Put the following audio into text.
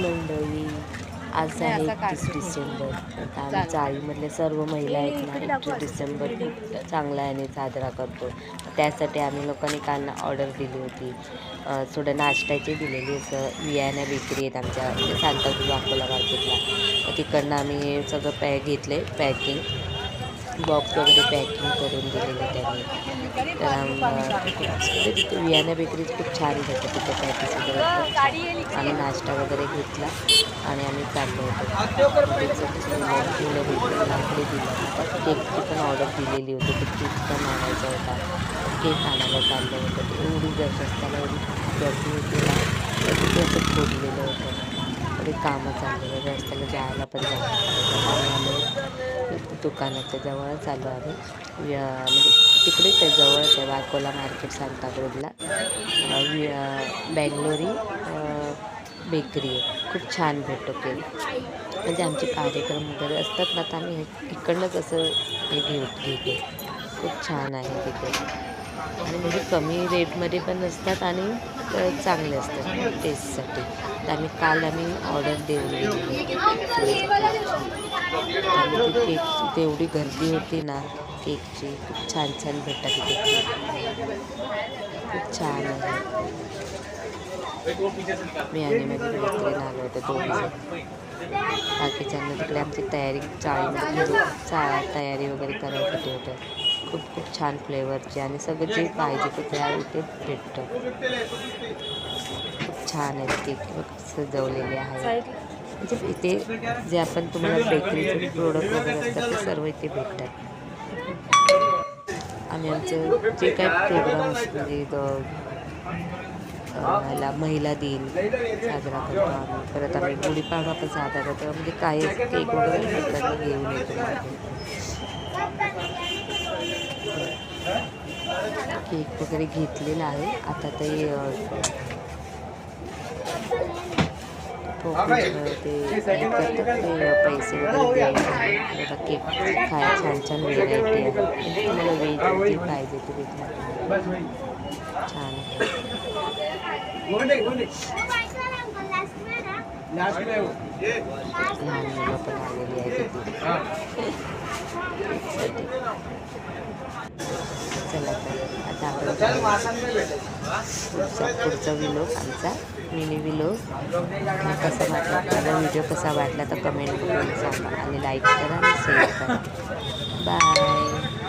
मंडळी, आज आहे 31 डिसेंबर. आता आम्ही चाळीमधल्या सर्व महिला आहेत ना 31 डिसेंबर खूप चांगला याने साजरा करतो. त्यासाठी आम्ही लोकांनी काल ऑर्डर दिली होती. थोडं नाश्त्याची दिलेली, असं वियाना बेकरी आहेत आमच्या म्हणजे सांताक्रूज अकोला मार्केटला. तिकडनं आम्ही हे सगळं घेतले पॅकिंग, बॉक्स वगैरे पॅकिंग करून दिलेले त्यांनी. तर म्हणजे तिथे वियाना बेकरीत खूप छान भेटतं, तिथे पॅकेज वगैरे खूप छान. आम्ही नाश्ता वगैरे घेतला आणि आम्ही चाललो होतो. मुलं भेटून इकडे दिलं. केकची पण ऑर्डर दिलेली होती, तर केक पण आणायचा होता. केक आणायला चाललो होतो. ते एवढी गर्दी असताना एवढी गर्दी होती ना, तर तिथे असं खोदलेलं होतं. एवढी कामं चाललेलं, रस्त्याला जायला पण जायला. आणि आम्ही दुकानाच्या जवळच आलो आम्ही. म्हणजे तिकडेच आहे, जवळच आहे, वाकोला मार्केट सांताक्रूजला. बँगलोरी बेकरी आहे. खूप छान भेटतो केक. म्हणजे आमचे कार्यक्रम वगैरे असतात ना, तर आम्ही इकडनंच असं हे घेतो. खूप छान आहे तिथे आणि म्हणजे कमी रेटमध्ये पण असतात आणि चांगले असतात टेस्टसाठी. तर आम्ही ऑर्डर देऊन दिलेली होती आणि ती केकची तेवढी गर्दी होती ना, केकची खूप छान छान भेटतात तिथे केक. खूप छान आहे. मी आणि माझी मैत्रीण आलो होतो दोघीजण. बाकीच्यांना तिकडे आमची चाळीमध्ये तयारी वगैरे करायसाठी होतं. खूप खूप छान फ्लेवरचे आणि सगळं जे पाहिजे ते त्या इथे भेटतं. खूप छान आहेत केक सजवलेले आहेत. म्हणजे इथे जे आपण तुम्हाला बेकरीचे प्रोडक्ट वगैरे असतात ते सर्व इथे भेटतात. आम्ही आमचं जे काही प्रोग्राम असतो म्हणजे ह्याला महिला दिन साजरा करतो आम्ही. परत आम्ही गुढीपाडवा पण साजरा करतो. म्हणजे काही केक वगैरे इकडनं घेऊन येतो मागे. केक वगैरे घेतलेला आहे. आता ते ते करतात ते पैसे वगैरे द्यायचे. आता केक छान छान व्हेरायटी आहे. तुम्हाला व्हेज जे पाहिजे ते भेटणार. छान आहे. लहान मुलं पण आलेली आहे तिथे. चला तर आता आपण पुढचा व्हिडिओ आमचा मिनी व्हिडिओ कसा वाटला, माझा व्हिडिओ कसा वाटला तर कमेंट करून सांगा आणि लाईक करा आणि शेअर करा. बाय.